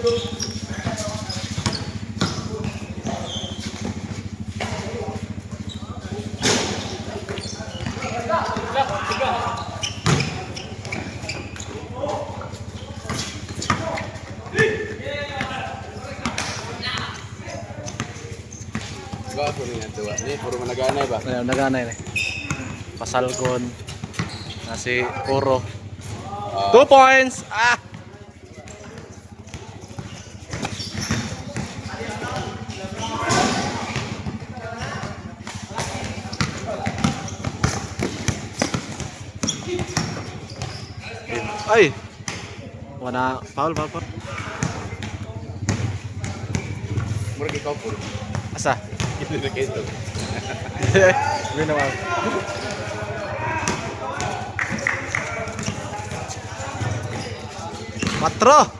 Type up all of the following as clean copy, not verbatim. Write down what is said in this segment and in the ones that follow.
Gapo rin ang tuwa. Ini puro managanay ba? Ayun, naganay na. Pasalgon. Nasi Oro. 2 points! Ah! Ay! Wala. Foul. Murag ikaw puro. Asa? Hindi na kayo ito. Hindi naman. Patro!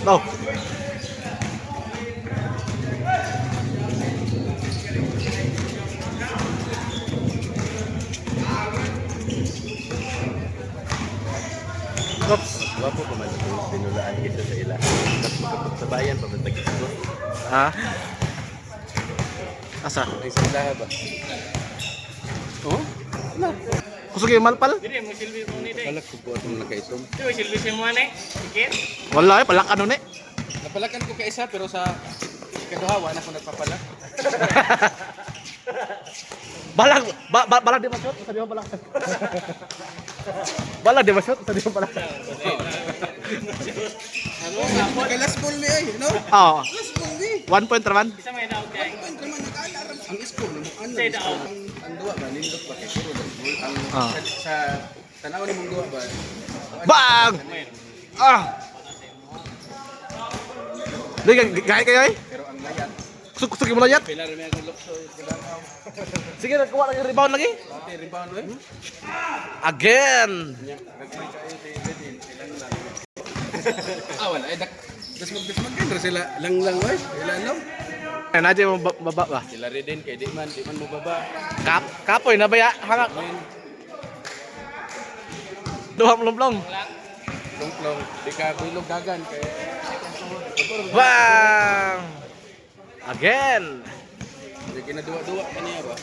No! Oops! Gapo pa man ito. Pinulaan kita sa ila. Tapos magkapag sa bayan, pabantagis ko. Ha? Asa? Ay, sa ba? Oh? Wala. Kusog yung malpal? Dili mo silbi mo ni day. Palak ko po itong nakaitom. Di mo silbi si mo ni. Ikit. Wala palak ano ni? Napalakan ko ka isa pero sa ikaduha, wala ko nagpapalak. Balag di masot, sabi mo balag. Balag di masot, sabi mo balag. Ano nga po? Kay last ball ni ay, no? Oo. Last ball ni. 1 point raman. Isa may daog kay. Naman nag-alarm ang score mo ano? Say daw. Ang duwa ba nindot pa kay puro ang Ah. sa tanaw ni mong duwa ba? Bang! Ah! Di gaya kayo eh. Pero ang layat, Kusog mo lang yan. pilar may ang lukso kailangan. Sige, nagkuha lang yung rebound lagi. Ate rebound eh. Again! Nag-free ka yung din ilang lang. Ah wala ay dak dasmag kan sila lang oy. Ilan lang. Ay, nadya mo baba ba? Sila rin kay di man mo baba. Kapoy, nabaya, hangak. Duham lomblong. Long di ka bilog dagan kay Bang! Again! di kinaduwa-duwa kaniya ba?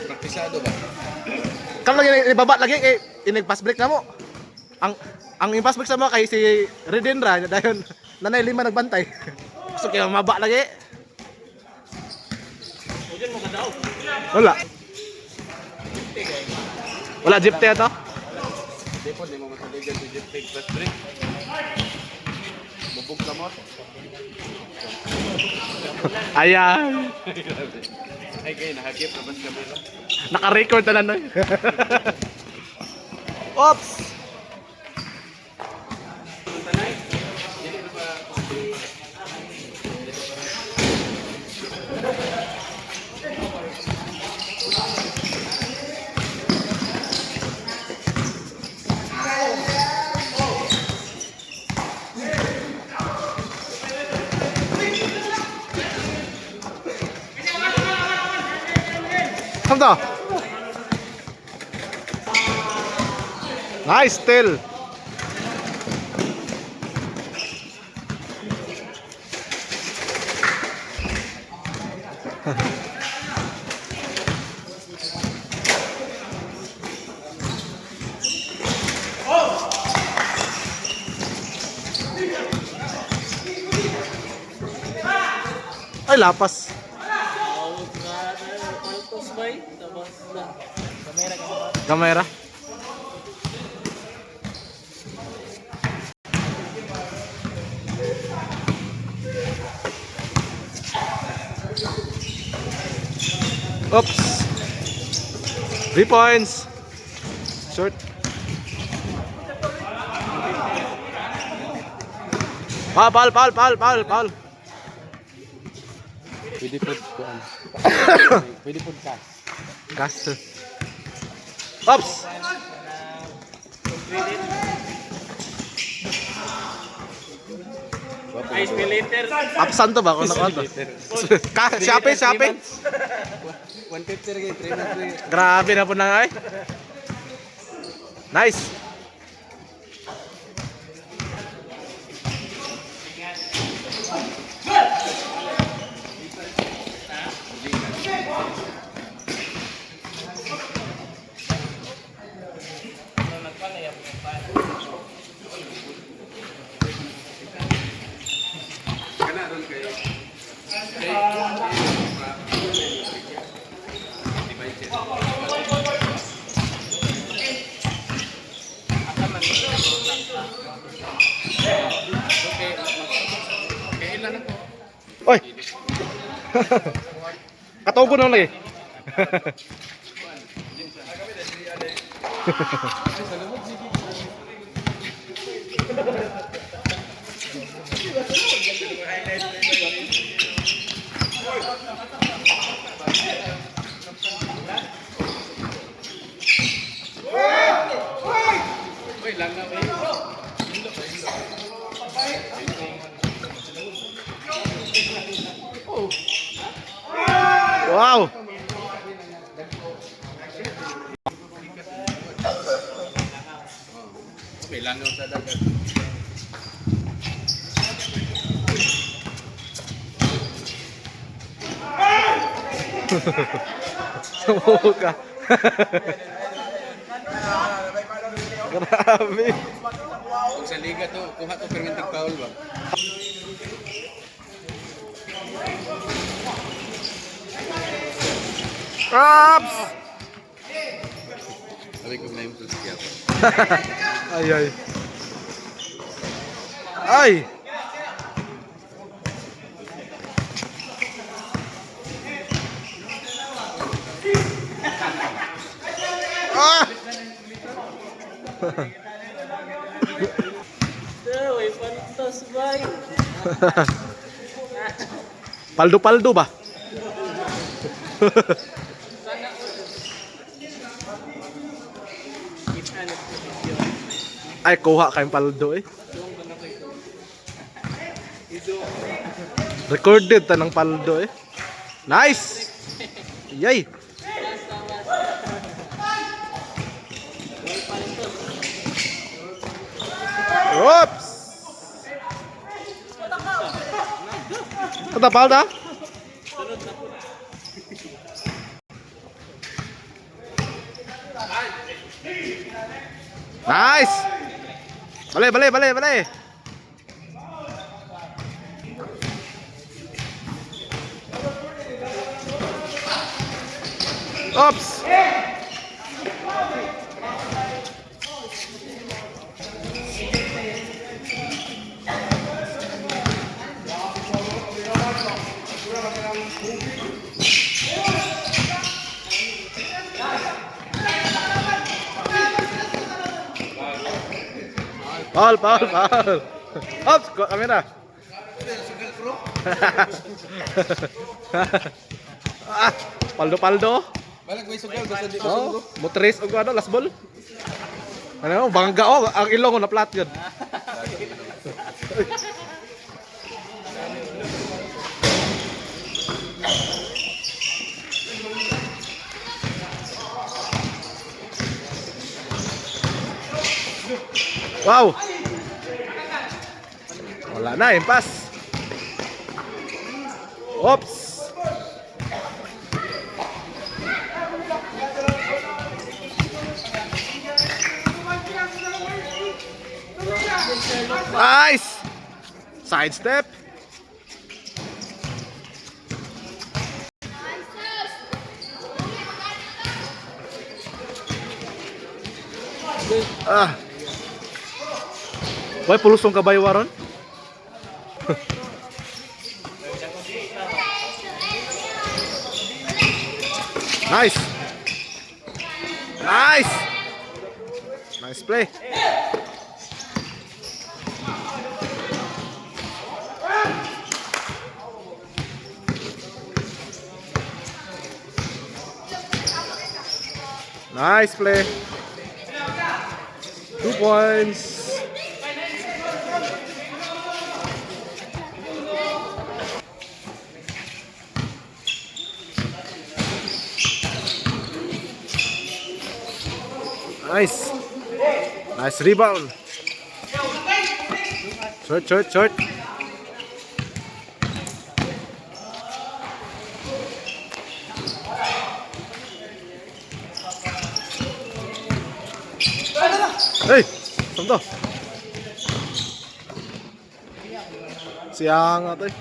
Praktisado ba? Kamu lagi ibaba lagi kay inig-pass break na mo. Ang pass break sa mo kay si Redendra dayon nanay 5 nagbantay. Gusto kaya maba lagi. Ujan mo ka daog. Wala. Wala jeep tayo to. Di po di mo mataligan si Jeep Take Fast Break. Bubog ka mo. Ayan. Ay kay nahagip na bas kami. Naka-record na lang. Oops. Come to. Nice still. Ay, lapas. Paltos bay. Tapos na. Kamera ka ba? Kamera. Oops. 3 points. Short. Pal. Pwede po kuan. Pwede po cash. Gas. Oops. Ice later. Absent to ba? Kung nakuha to? Shopping. 150 rin 3 months rin. Grabe na po na ay. Nice. Katugo na lagi. Uy, lang na ba? Wow. May langaw sa dagat. Sumuka. Grabe. Kung sa liga to, kuha to permitting foul ba? Raps! Sabi ko na yung siya. Ay, ay. Ay! Ah! Uy, pantos bay. Paldo-paldo ba? Ay, kuha kayong paldo eh. Recorded ta ng paldo eh. Nice! Yay! Oops! Ito palda? Nice! Balik, balik, balik, balik. Oops! Paul, Paul, Paul. Oops, kamera. Ah, paldo-paldo. Balik may sugal, basta di Oh, motoris og ano, last ball. Ano, bangga oh, ang ilong ko na flat yun. Wow. Wala na, impas. Oops. Nice. Side step. Ah. Why pulusong kabayo waron? Nice. Nice. Nice play. Nice play. 2 points. Nice. Nice rebound. Short, short, short. Hey, saan to? Siya nga to eh.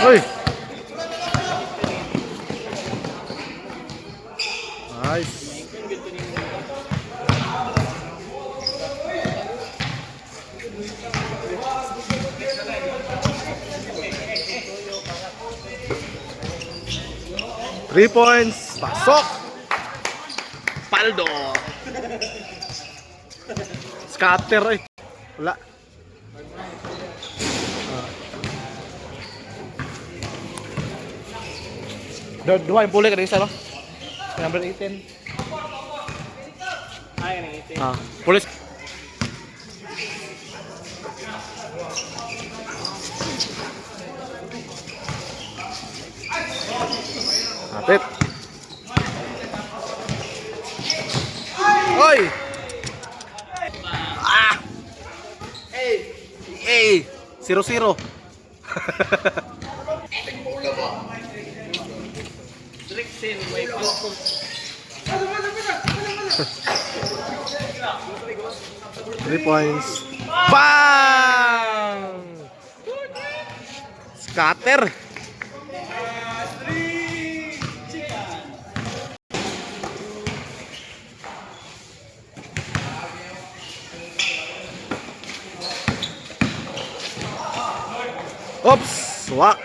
Uy. Nice. Three points. Pasok. Paldo. Scatter eh. Wala. Dua yung puli ka isa no? Number 18. Ay, nang itin. Pulis. Kapit. Oy! Ah! Hey! 0-0. Trixin, may pulpo. 3 points. Bang! Scatter. Oops, wak.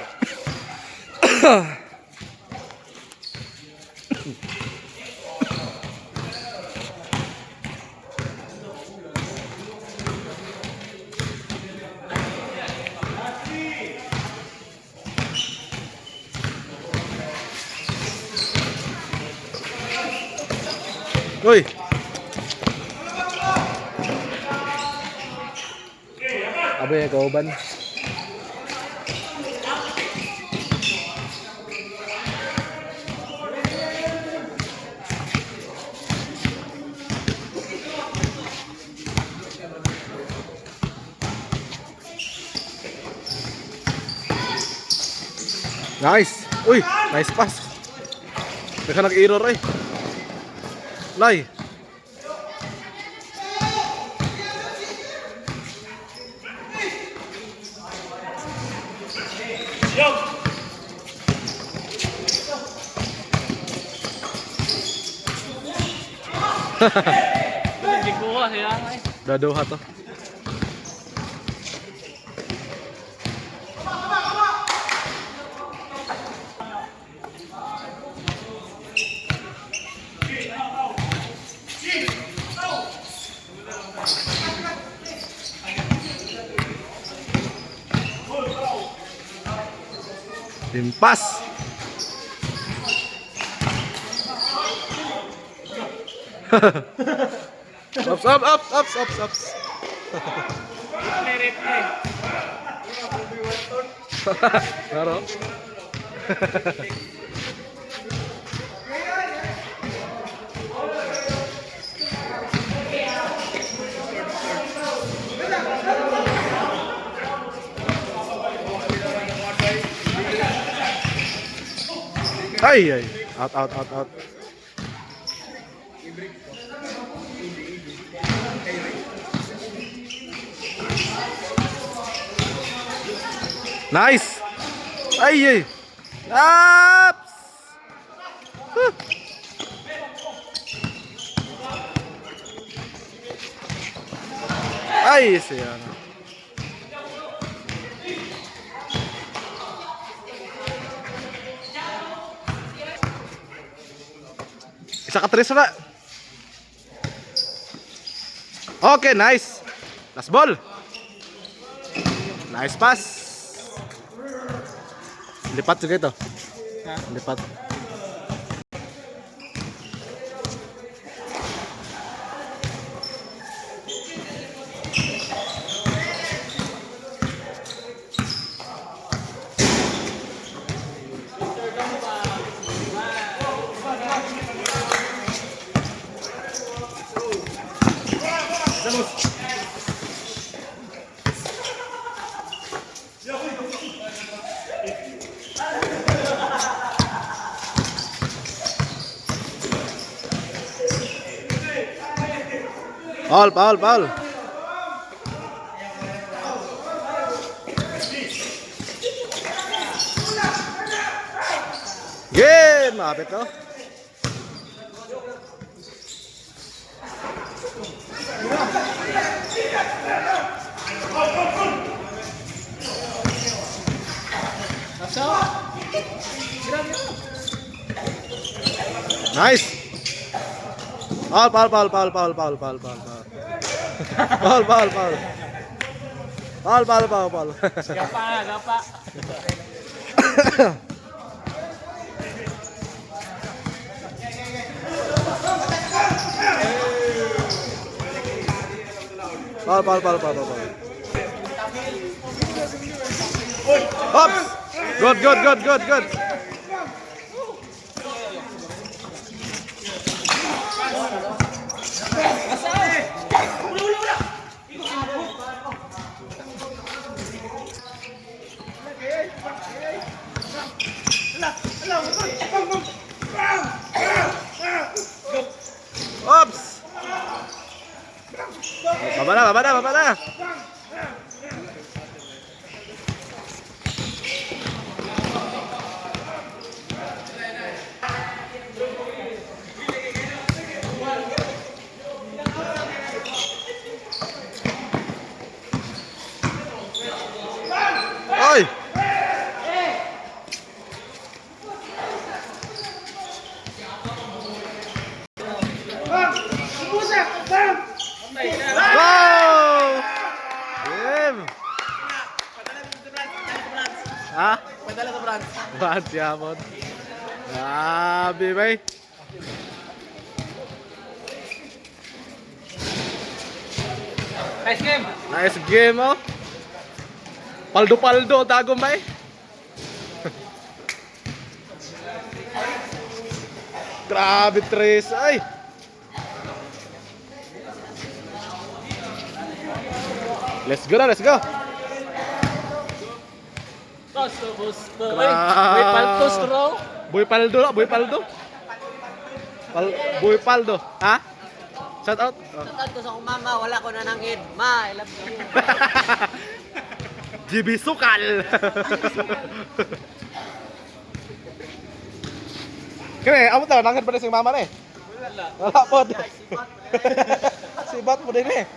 Uy. Abe kauban. Nice. Uy, nice pass. Teka nag-error eh. Lay. Hindi kuha siya. Daduha to. Impas. Ups. Merit eh. Claro. Ay. Out. Nice. Ay. Ups. Huh. Ay, siya na. Isa ka tres na. Okay, nice. Last ball. Nice pass. Lipat juga itu. Lipat. Paul. Ridin, mapit to. Nice. Foul. Foul. Gapa. Foul. Ops. Good. Ops. Baba na. Oi. Wow! Game! Ha? Padala sa brand. Bad yapon. Grabe, bay. Nice game. Nice game, oh. Paldo, dagom, bay. Grabe, Tres. Ay! Let's go. Busto. Grabe. May paltos bro. Boy Paldo. Ha? Shout out. Oh. Tatad ko sa akong mama, wala ko nanangin. Ma, I love you. GB Sukal. Kaya, amo ta nangin pa rin si mama ni. Wala po. Sibat mo din eh.